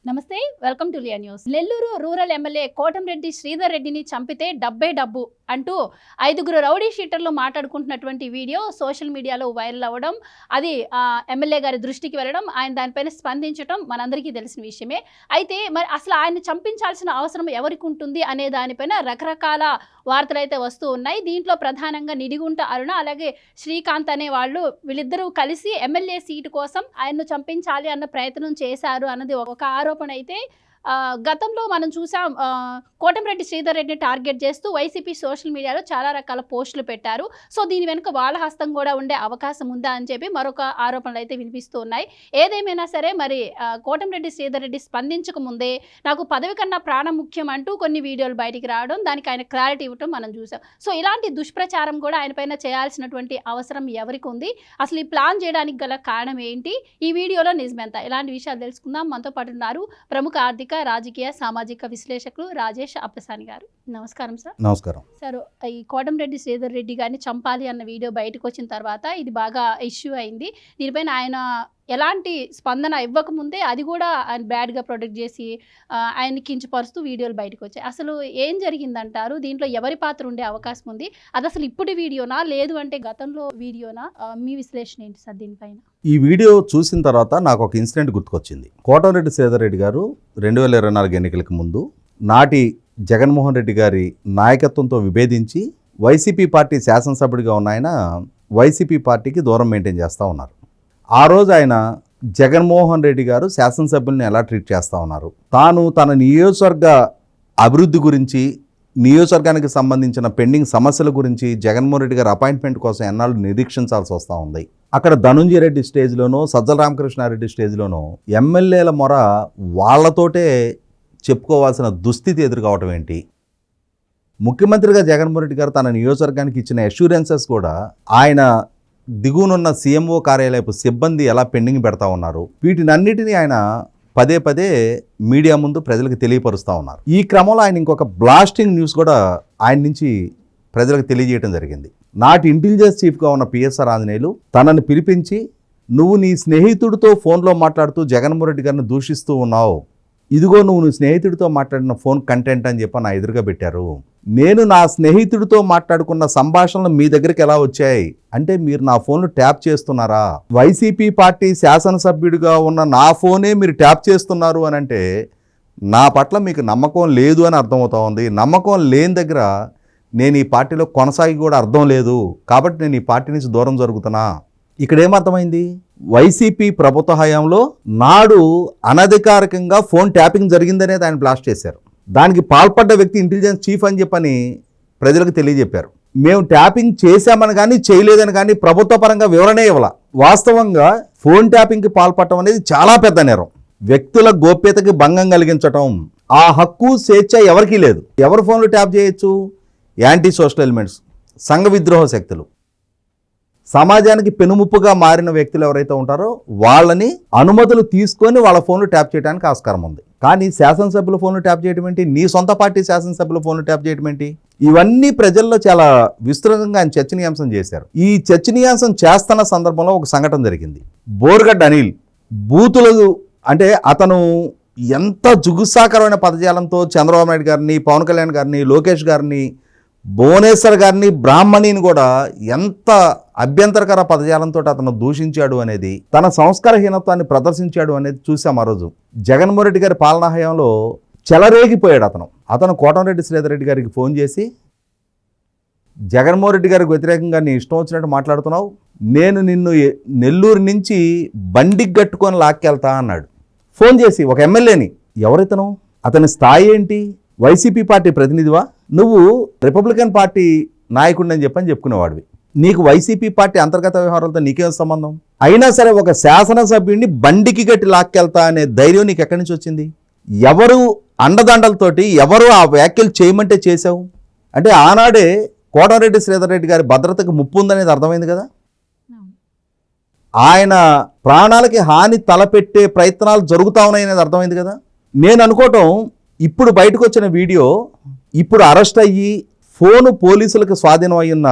నమస్తే, welcome to Leo news. Nellore rural MLA Kotamreddy Sridhar రెడ్డిని చంపితే డబ్బే డబ్బు అంటూ 5గురు రౌడీ షీటర్లు మాట్లాడుకుంటున్నటువంటి వీడియో సోషల్ మీడియాలో వైరల్ అవ్వడం, అది ఎమ్మెల్యే గారి దృష్టికి వెళ్ళడం, ఆయన దానిపైన స్పందించడం మనందరికీ తెలిసిన విషయమే. అయితే మరి అసలు ఆయన చంపించాల్సిన అవసరం ఎవరికి ఉంటుంది అనే దానిపైన రకరకాల వార్తలు అయితే వస్తూ ఉన్నాయి. దీంట్లో ప్రధానంగా నిడిగుంట అరుణ అలాగే శ్రీకాంత్ అనే వాళ్ళు వీళ్ళిద్దరూ కలిసి ఎమ్మెల్యే సీటు కోసం ఆయన్ను చంపించాలి అన్న ప్రయత్నం చేశారు అన్నది ఒక ఆరోపణ అయితే గతంలో మనం చూసాం. కోటంరెడ్డి శ్రీధర్ రెడ్డిని టార్గెట్ చేస్తూ వైసీపీ సోషల్ మీడియాలో చాలా రకాల పోస్టులు పెట్టారు. సో దీని వెనుక వాళ్ళ హస్తం కూడా ఉండే అవకాశం ఉందా అని చెప్పి మరొక ఆరోపణలు అయితే వినిపిస్తూ ఉన్నాయి. ఏదేమైనా సరే మరి కోటంరెడ్డి శ్రీధర్ రెడ్డి స్పందించక ముందే నాకు పదవి కన్నా ప్రాణం ముఖ్యం అంటూ కొన్ని వీడియోలు బయటికి రావడం, దానికి ఆయన క్లారిటీ ఇవ్వటం మనం చూసాం. సో ఇలాంటి దుష్ప్రచారం కూడా ఆయన పైన చేయాల్సినటువంటి అవసరం ఎవరికి ఉంది, అసలు ఈ ప్లాన్ చేయడానికి గల కారణం ఏంటి, ఈ వీడియోలో నిజమెంత, ఇలాంటి విషయాలు తెలుసుకుందాం. మనతో పాటు ఉన్నారు ప్రముఖ ఆర్థిక, రాజకీయ, సామాజిక విశ్లేషకులు రాజేష్ అప్పసాని గారు. నమస్కారం సార్. నమస్కారం సార్, ఈ కోటంరెడ్డి శ్రీధర్ రెడ్డి గారిని చంపాలి అన్న వీడియో బయటకు వచ్చిన తర్వాత ఇది బాగా ఇష్యూ అయింది. దీనిపైన ఆయన ఎలాంటి స్పందన ఇవ్వకముందే అది కూడా ఆయన బ్యాడ్గా ప్రొటెక్ట్ చేసి ఆయన్ని కించపరుస్తూ వీడియోలు బయటకు వచ్చాయి. అసలు ఏం జరిగిందంటారు? దీంట్లో ఎవరి పాత్ర ఉండే అవకాశం ఉంది? అది అసలు ఇప్పుడు వీడియోనా లేదు అంటే గతంలో వీడియోనా? మీ విశ్లేషణ ఏంటి సార్ దీనిపైన? ఈ వీడియో చూసిన తర్వాత నాకు ఒక ఇన్సిడెంట్ గుర్తుకొచ్చింది. కోటంరెడ్డి శ్రీధర్ రెడ్డి గారు 2024 ఎన్నికలకు ముందు నాటి జగన్మోహన్ రెడ్డి గారి నాయకత్వంతో విభేదించి వైసీపీ పార్టీ శాసనసభ్యుడిగా ఉన్న ఆయన వైసీపీ పార్టీకి దూరం మెయింటైన్ చేస్తూ ఉన్నారు. ఆ రోజు ఆయన జగన్మోహన్ రెడ్డి గారు శాసనసభ్యుల్ని ఎలా ట్రీట్ చేస్తూ ఉన్నారు, తాను తన నియోజకవర్గ అభివృద్ధి గురించి, నియోజకవర్గానికి సంబంధించిన పెండింగ్ సమస్యల గురించి జగన్మోహన్ రెడ్డి గారి అపాయింట్మెంట్ కోసం ఎన్నాళ్ళు నిరీక్షించాల్సి వస్తూ ఉంది. అక్కడ ధనుంజయ రెడ్డి స్టేజ్లోనో సజ్జల రామకృష్ణారెడ్డి స్టేజ్లోనో ఎమ్మెల్యేల మొర వాళ్ళతోటే చెప్పుకోవాల్సిన దుస్థితి ఎదురుకావటం ఏంటి? ముఖ్యమంత్రిగా జగన్మోహన్ రెడ్డి గారు తన నియోజకవర్గానికి ఇచ్చిన అష్యూరెన్సెస్ కూడా ఆయన దిగువనున్న సీఎంఓ కార్యాలయపు సిబ్బంది ఎలా పెండింగ్ పెడతా ఉన్నారు, వీటినన్నిటినీ ఆయన పదే పదే మీడియా ముందు ప్రజలకు తెలియపరుస్తూ ఉన్నారు. ఈ క్రమంలో ఆయన ఇంకొక బ్లాస్టింగ్ న్యూస్ కూడా ఆయన నుంచి ప్రజలకు తెలియజేయడం జరిగింది. నాటి ఇంటెలిజెన్స్ చీఫ్గా ఉన్న పిఎస్ఆర్ ఆంజనేయులు తనని పిలిపించి, నువ్వు నీ స్నేహితుడితో ఫోన్లో మాట్లాడుతూ జగన్మోహన్ రెడ్డి గారిని దూషిస్తూ ఉన్నావు, ఇదిగో నువ్వు నీ స్నేహితుడితో మాట్లాడిన ఫోన్ కంటెంట్ అని చెప్పి నా ఎదురుగా పెట్టారు. నేను నా స్నేహితుడితో మాట్లాడుకున్న సంభాషణలు మీ దగ్గరికి ఎలా వచ్చాయి అంటే మీరు నా ఫోన్లు ట్యాప్ చేస్తున్నారా? వైసీపీ పార్టీ శాసనసభ్యుడిగా ఉన్న నా ఫోనే మీరు ట్యాప్ చేస్తున్నారు అని అంటే నా పట్ల మీకు నమ్మకం లేదు అని అర్థమవుతా ఉంది. నమ్మకం లేని దగ్గర నేను ఈ పార్టీలో కొనసాగి కూడా అర్థం లేదు, కాబట్టి నేను ఈ పార్టీ నుంచి దూరం జరుగుతున్నా. ఇక్కడ ఏమర్థమైంది? వైసీపీ ప్రభుత్వ హయాంలో నాడు అనధికారికంగా ఫోన్ ట్యాపింగ్ జరిగిందనేది ఆయన బ్లాస్ట్ చేశారు. దానికి పాల్పడ్డ వ్యక్తి ఇంటెలిజెన్స్ చీఫ్ అని చెప్పని ప్రజలకు తెలియజెప్పారు. మేము ట్యాపింగ్ చేశామని కానీ చేయలేదని కానీ ప్రభుత్వ పరంగా వివరణ ఇవ్వాల. వాస్తవంగా ఫోన్ ట్యాపింగ్కి పాల్పడటం అనేది చాలా పెద్ద నేరం. వ్యక్తుల గోప్యతకి భంగం కలిగించటం, ఆ హక్కు స్వేచ్ఛ ఎవరికీ లేదు. ఎవరు ఫోన్లు ట్యాప్ చేయొచ్చు? యాంటీ సోషల్ ఎలిమెంట్స్, సంఘ విద్రోహ శక్తులు, సమాజానికి పెనుముప్పుగా మారిన వ్యక్తులు ఎవరైతే ఉంటారో వాళ్ళని అనుమతులు తీసుకొని వాళ్ళ ఫోన్లు ట్యాప్ చేయడానికి ఆస్కారం ఉంది. కానీ శాసనసభ్యుల ఫోన్లు ట్యాప్ చేయడం ఏంటి? నీ సొంత పార్టీ శాసనసభ్యుల ఫోన్లు ట్యాప్ చేయడం ఏంటి? ఇవన్నీ ప్రజల్లో చాలా విస్తృతంగా ఆయన చర్చనీయాంశం చేశారు. ఈ చర్చనీయాంశం చేస్తున్న సందర్భంలో ఒక సంఘటన జరిగింది. బోర్గడ్డ అనిల్ బూతులు అంటే అతను ఎంత జుగుసాకరమైన పదజాలంతో చంద్రబాబు నాయుడు గారిని, పవన్ కళ్యాణ్ గారిని, లోకేష్ గారిని, భువనేశ్వర్ గారిని, బ్రాహ్మణిని కూడా ఎంత అభ్యంతరకర పదజాలంతో అతను దూషించాడు అనేది, తన సంస్కారహీనత్వాన్ని ప్రదర్శించాడు అనేది చూసాం. ఆ రోజు జగన్మోహన్ రెడ్డి గారి పాలనా హయాంలో చెలరేగిపోయాడు అతను కోటంరెడ్డి శ్రీధర్ రెడ్డి గారికి ఫోన్ చేసి, జగన్మోహన్ రెడ్డి గారికి వ్యతిరేకంగా నీ ఇష్టం వచ్చినట్టు మాట్లాడుతున్నావు, నేను నిన్ను నెల్లూరు నుంచి బండికి కట్టుకొని లాక్కెళ్తా అన్నాడు. ఫోన్ చేసి ఒక ఎమ్మెల్యేని. ఎవరితను? అతని స్థాయి ఏంటి? వైసీపీ పార్టీ ప్రతినిధివా? నువ్వు రిపబ్లికన్ పార్టీ నాయకుడిని చెప్పని చెప్పుకునేవాడివి. నీకు వైసీపీ పార్టీ అంతర్గత వ్యవహారాలతో నీకేం సంబంధం? అయినా సరే ఒక శాసనసభ్యుడిని బండికి గట్టి లాక్కెళ్తా అనే ధైర్యం నీకు ఎక్కడి నుంచి వచ్చింది? ఎవరు అండదండలతోటి ఎవరు ఆ వ్యాఖ్యలు చేయమంటే చేశావు? అంటే ఆనాడే కోటంరెడ్డి శ్రీధర్ రెడ్డి గారి భద్రతకు ముప్పు ఉందనేది అర్థమైంది కదా. ఆయన ప్రాణాలకి హాని తలపెట్టే ప్రయత్నాలు జరుగుతూ ఉన్నాయనేది అర్థమైంది కదా. నేను అనుకోవటం ఇప్పుడు బయటకు వచ్చిన వీడియో, ఇప్పుడు అరెస్ట్ అయ్యి ఫోను పోలీసులకు స్వాధీనం అయ్యున్న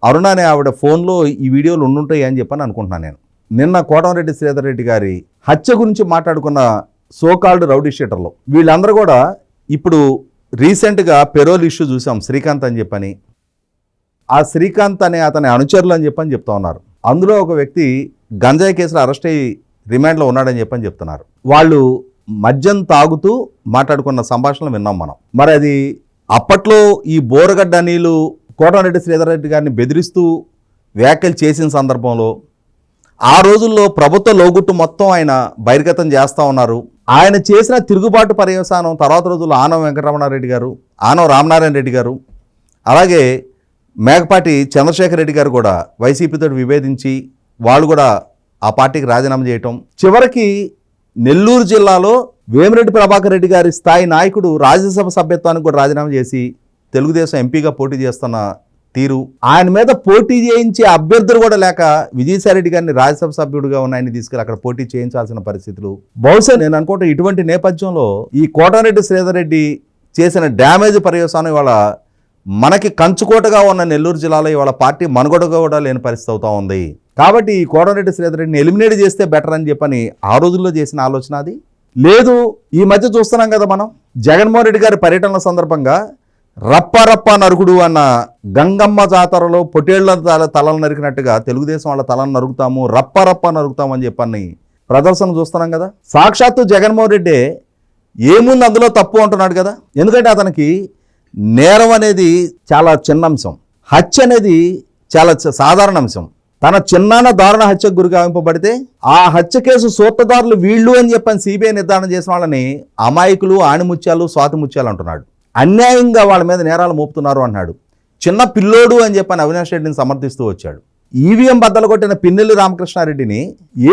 అరుణ అనే ఆవిడ ఫోన్లో ఈ వీడియోలు ఉండుంటాయి అని చెప్పని అనుకుంటున్నాను నేను. నిన్న కోటంరెడ్డి శ్రీధర్ రెడ్డి గారి హత్య గురించి మాట్లాడుకున్న సోకాల్డ్ రౌడీ షీటర్లు వీళ్ళందరూ కూడా ఇప్పుడు రీసెంట్గా పెరోల్ ఇష్యూ చూసాం, శ్రీకాంత్ అని చెప్పని. ఆ శ్రీకాంత్ అనే అతని అనుచరులు అని చెప్పని చెప్తా ఉన్నారు. అందులో ఒక వ్యక్తి గంజాయి కేసులో అరెస్ట్ అయ్యి రిమాండ్లో ఉన్నాడని చెప్పని చెప్తున్నారు. వాళ్ళు మద్యం తాగుతూ మాట్లాడుకున్న సంభాషణలు విన్నాం మనం. మరి అది అప్పట్లో ఈ బోరగడ్డ అనిలు కోటమిరెడ్డి శ్రీధర్ రెడ్డి గారిని బెదిరిస్తూ వ్యాఖ్యలు చేసిన సందర్భంలో ఆ రోజుల్లో ప్రభుత్వ లోగుట్టు మొత్తం ఆయన బహిర్గతం చేస్తూ ఉన్నారు. ఆయన చేసిన తిరుగుబాటు పర్యవసానం తర్వాత రోజుల్లో ఆనవ వెంకటరమణారెడ్డి గారు, ఆనవ రామనారాయణ రెడ్డి గారు, అలాగే మేకపాటి చంద్రశేఖర్ రెడ్డి గారు కూడా వైసీపీతో విభేదించి వాళ్ళు కూడా ఆ పార్టీకి రాజీనామా చేయటం. చివరికి నెల్లూరు జిల్లాలో వేమిరెడ్డి ప్రభాకర్ రెడ్డి గారి స్థాయి నాయకుడు రాజ్యసభ సభ్యత్వానికి కూడా రాజీనామా చేసి తెలుగుదేశం ఎంపీగా పోటీ చేస్తున్న తీరు, ఆయన మీద పోటీ చేయించే అభ్యర్థులు కూడా లేక విజయసాయిరెడ్డి గారిని రాజ్యసభ సభ్యుడిగా ఉన్న ఆయన్ని తీసుకెళ్ళి అక్కడ పోటీ చేయించాల్సిన పరిస్థితులు. బహుశా నేను అనుకుంటే ఇటువంటి నేపథ్యంలో ఈ కోటమిరెడ్డి శ్రీధర్ రెడ్డి చేసిన డ్యామేజ్ పర్యవసానం ఇవాళ మనకి కంచుకోటగా ఉన్న నెల్లూరు జిల్లాలో ఇవాళ పార్టీ మనుగడగా కూడా లేని పరిస్థితి అవుతా ఉంది. కాబట్టి ఈ కోటమిరెడ్డి శ్రీధర్ రెడ్డిని ఎలిమినేట్ చేస్తే బెటర్ అని చెప్పని ఆ రోజుల్లో చేసిన ఆలోచన అది లేదు. ఈ మధ్య చూస్తున్నాం కదా మనం, జగన్మోహన్ రెడ్డి గారి పర్యటనల సందర్భంగా రప్ప నరుకుడు అన్న గంగమ్మ జాతరలో పొట్టేళ్ల తలలు నరికినట్టుగా తెలుగుదేశం వాళ్ళ తలను నరుకుతాము, రప్ప నరుకుతాము అని చెప్పని ప్రదర్శన చూస్తున్నాం కదా. సాక్షాత్తు జగన్మోహన్ రెడ్డి ఏముంది అందులో తప్పు అంటున్నాడు కదా. ఎందుకంటే అతనికి నేరం అనేది చాలా చిన్న అంశం, హత్య అనేది చాలా సాధారణ అంశం. తన చిన్నాన్న దారుణ హత్యకు గురి గావింపబడితే ఆ హత్య కేసు సూత్రధారులు వీళ్ళు అని చెప్పని సిబిఐ నిర్ధారణ చేసిన వాళ్ళని అమాయకులు, ఆణిముత్యాలు, స్వాతిముత్యాలు అంటున్నాడు. అన్యాయంగా వాళ్ళ మీద నేరాలు మోపుతున్నారు అన్నాడు. చిన్న పిల్లోడు అని చెప్పని అవినాష్ రెడ్డిని సమర్థిస్తూ వచ్చాడు. ఈవీఎం బద్దలు కొట్టిన పిన్నెల్లి రామకృష్ణారెడ్డిని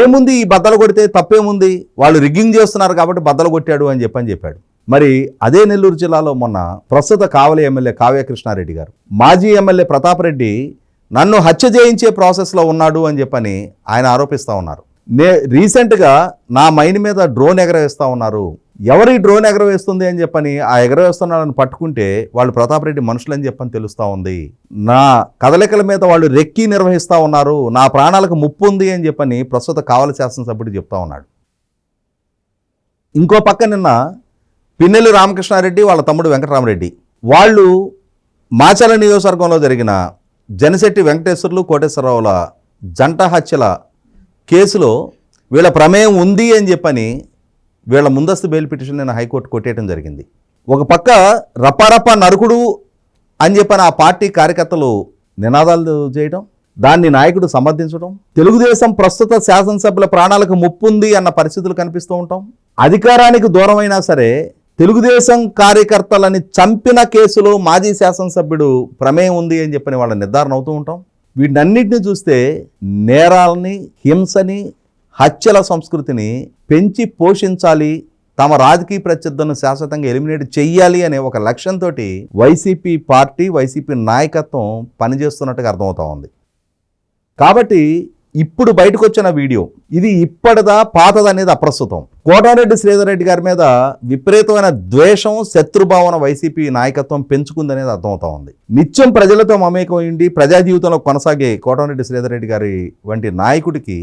ఏముంది ఈ బద్దలు కొడితే తప్పేముంది, వాళ్ళు రిగ్గింగ్ చేస్తున్నారు కాబట్టి బద్దలు కొట్టాడు అని చెప్పాడు. మరి అదే నెల్లూరు జిల్లాలో మొన్న ప్రస్తుత కావలి ఎమ్మెల్యే కావ్య కృష్ణారెడ్డి గారు, మాజీ ఎమ్మెల్యే ప్రతాప్ రెడ్డి నన్ను హత్య చేయించే ప్రాసెస్లో ఉన్నాడు అని చెప్పని ఆయన ఆరోపిస్తూ ఉన్నారు. రీసెంట్గా నా మైండ్ మీద డ్రోన్ ఎగరవేస్తూ ఉన్నారు. ఎవరి డ్రోన్ ఎగరవేస్తుంది అని చెప్పని ఆ ఎగరవేస్తున్నారని పట్టుకుంటే వాళ్ళు ప్రతాప్ రెడ్డి మనుషులని చెప్పని తెలుస్తూ ఉంది. నా కదలికల మీద వాళ్ళు రెక్కి నిర్వహిస్తూ ఉన్నారు, నా ప్రాణాలకు ముప్పు ఉంది అని చెప్పని ప్రస్తుత కావలి శాసనసభ్యుడు చెప్తా ఉన్నాడు. ఇంకో పక్క నిన్న పిన్నెల్లి రామకృష్ణారెడ్డి వాళ్ళ తమ్ముడు వెంకటరామరెడ్డి వాళ్ళు మాచర్ల నియోజకవర్గంలో జరిగిన జనశెట్టి వెంకటేశ్వర్లు, కోటేశ్వరరావుల జంట హత్యల కేసులో వీళ్ళ ప్రమేయం ఉంది అని చెప్పని వీళ్ళ ముందస్తు బెయిల్ పిటిషన్ నేను హైకోర్టు కొట్టేయడం జరిగింది. ఒక పక్క రప్ప నరుకుడు అని చెప్పని ఆ పార్టీ కార్యకర్తలు నినాదాలు చేయడం, దాన్ని నాయకుడు సమర్థించడం, తెలుగుదేశం ప్రస్తుత శాసనసభ్యుల ప్రాణాలకు ముప్పు ఉంది అన్న పరిస్థితులు కనిపిస్తూ ఉంటాం. అధికారానికి దూరమైనా సరే తెలుగుదేశం కార్యకర్తలని చంపిన కేసులో మాజీ శాసనసభ్యుడు ప్రమేయం ఉంది అని చెప్పని వాళ్ళ నిర్ధారణ అవుతూ ఉంటాం. వీటన్నిటిని చూస్తే నేరాలని, హింసని, హత్యల సంస్కృతిని పెంచి పోషించాలి, తమ రాజకీయ ప్రత్యర్థులను శాశ్వతంగా ఎలిమినేట్ చెయ్యాలి అనే ఒక లక్ష్యంతో వైసీపీ పార్టీ, వైసీపీ నాయకత్వం పనిచేస్తున్నట్టుగా అర్థమవుతా ఉంది. కాబట్టి ఇప్పుడు బయటకు వచ్చిన వీడియో ఇది ఇప్పటిదా పాతదనేది అప్రస్తుతం. కోటమిరెడ్డి శ్రీధర్ రెడ్డి గారి మీద విపరీతమైన ద్వేషం, శత్రుభావన వైసీపీ నాయకత్వం పెంచుకుందనేది అర్థమవుతా ఉంది. నిత్యం ప్రజలతో మమేకం ఉండి ప్రజా జీవితంలో కొనసాగే కోటమిరెడ్డి శ్రీధర్ రెడ్డి గారి వంటి నాయకుడికి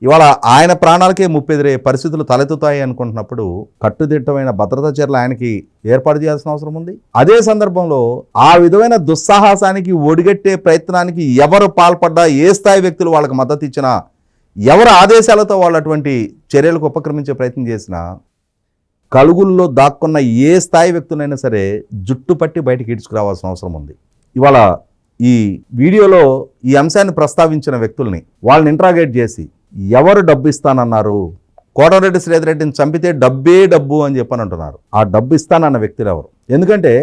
ఇవాళ ఆయన ప్రాణాలకే ముప్పెదిరే పరిస్థితులు తలెత్తుతాయి అనుకుంటున్నప్పుడు కట్టుదిట్టమైన భద్రతా చర్యలు ఆయనకి ఏర్పాటు చేయాల్సిన అవసరం ఉంది. అదే సందర్భంలో ఆ విధమైన దుస్సాహసానికి ఒడిగట్టే ప్రయత్నానికి ఎవరు పాల్పడ్డా, ఏ స్థాయి వ్యక్తులు వాళ్ళకి మద్దతు ఇచ్చినా, ఎవరు ఆదేశాలతో వాళ్ళు అటువంటి చర్యలకు ఉపక్రమించే ప్రయత్నం చేసినా కలుగుల్లో దాక్కున్న ఏ స్థాయి వ్యక్తులైనా సరే జుట్టు పట్టి బయటకు ఈడ్చుకురావాల్సిన అవసరం ఉంది. ఇవాళ ఈ వీడియోలో ఈ అంశాన్ని ప్రస్తావించిన వ్యక్తుల్ని వాళ్ళని ఇంట్రాగేట్ చేసి ఎవరు డబ్బు ఇస్తానన్నారు, కోటమిరెడ్డి శ్రీధర్ రెడ్డిని చంపితే డబ్బు అని చెప్పని అంటున్నారు. ఆ డబ్బు ఇస్తానన్న వ్యక్తులు ఎవరు? ఎందుకంటే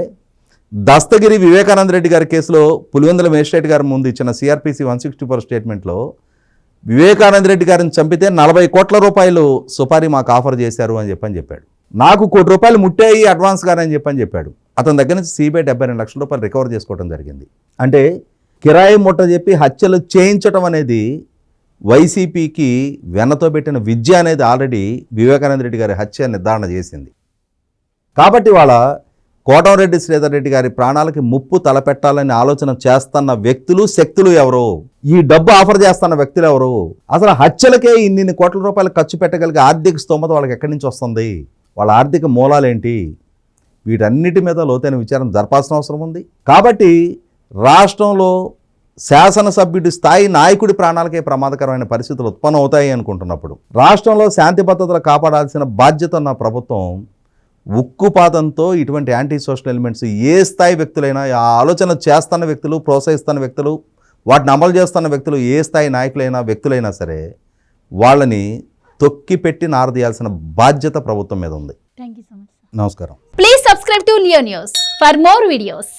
దస్తగిరి వివేకానంద రెడ్డి గారి కేసులో పులివెందుల మేజిస్ట్రేట్ గారి ముందు ఇచ్చిన సిఆర్పిసి 164 స్టేట్మెంట్లో వివేకానంద రెడ్డి గారిని చంపితే 40 కోట్ల రూపాయలు సుపారీ మాకు ఆఫర్ చేశారు అని చెప్పాడు. నాకు ₹1 కోటి ముట్టాయి అడ్వాన్స్ గారని చెప్పాడు. అతని దగ్గర నుంచి సిబిఐ 72 లక్షల రూపాయలు రికవర్ చేసుకోవడం జరిగింది. అంటే కిరాయి ముట్ట చెప్పి హత్యలు చేయించడం అనేది వైసీపీకి వెన్నతో పెట్టిన విద్య అనేది ఆల్రెడీ వివేకానంద రెడ్డి గారి హత్య నిర్ధారణ చేసింది. కాబట్టి వాళ్ళ కోటంరెడ్డి శ్రీధర్ రెడ్డి గారి ప్రాణాలకి ముప్పు తలపెట్టాలని ఆలోచన చేస్తున్న వ్యక్తులు శక్తులు ఎవరు? ఈ డబ్బు ఆఫర్ చేస్తున్న వ్యక్తులు ఎవరు? అసలు హత్యలకే ఇన్ని కోట్ల రూపాయలు ఖర్చు పెట్టగలిగే ఆర్థిక స్తోమత వాళ్ళకి ఎక్కడి నుంచి వస్తుంది? వాళ్ళ ఆర్థిక మూలాలేంటి? వీటన్నిటి మీద లోతైన విచారణ జరపాల్సిన అవసరం ఉంది. కాబట్టి రాష్ట్రంలో శాసనసభ్యుడి స్థాయి నాయకుడి ప్రాణాలకే ప్రమాదకరమైన పరిస్థితులు ఉత్పన్నం అవుతాయి అనుకుంటున్నప్పుడు, రాష్ట్రంలో శాంతి భద్రతలు కాపాడాల్సిన బాధ్యత ఉన్న ప్రభుత్వం ఉక్కుపాతంతో ఇటువంటి యాంటీ సోషల్ ఎలిమెంట్స్ ఏ స్థాయి వ్యక్తులైనా, ఆ ఆలోచన చేస్తున్న వ్యక్తులు, ప్రోత్సహిస్తున్న వ్యక్తులు, వాటిని అమలు చేస్తున్న వ్యక్తులు, ఏ స్థాయి నాయకులైనా వ్యక్తులైనా సరే వాళ్ళని తొక్కి పెట్టి నారదీయాల్సిన బాధ్యత ప్రభుత్వం మీద ఉంది. Thank you so much. నమస్కారం. Please subscribe to Leo news for more videos.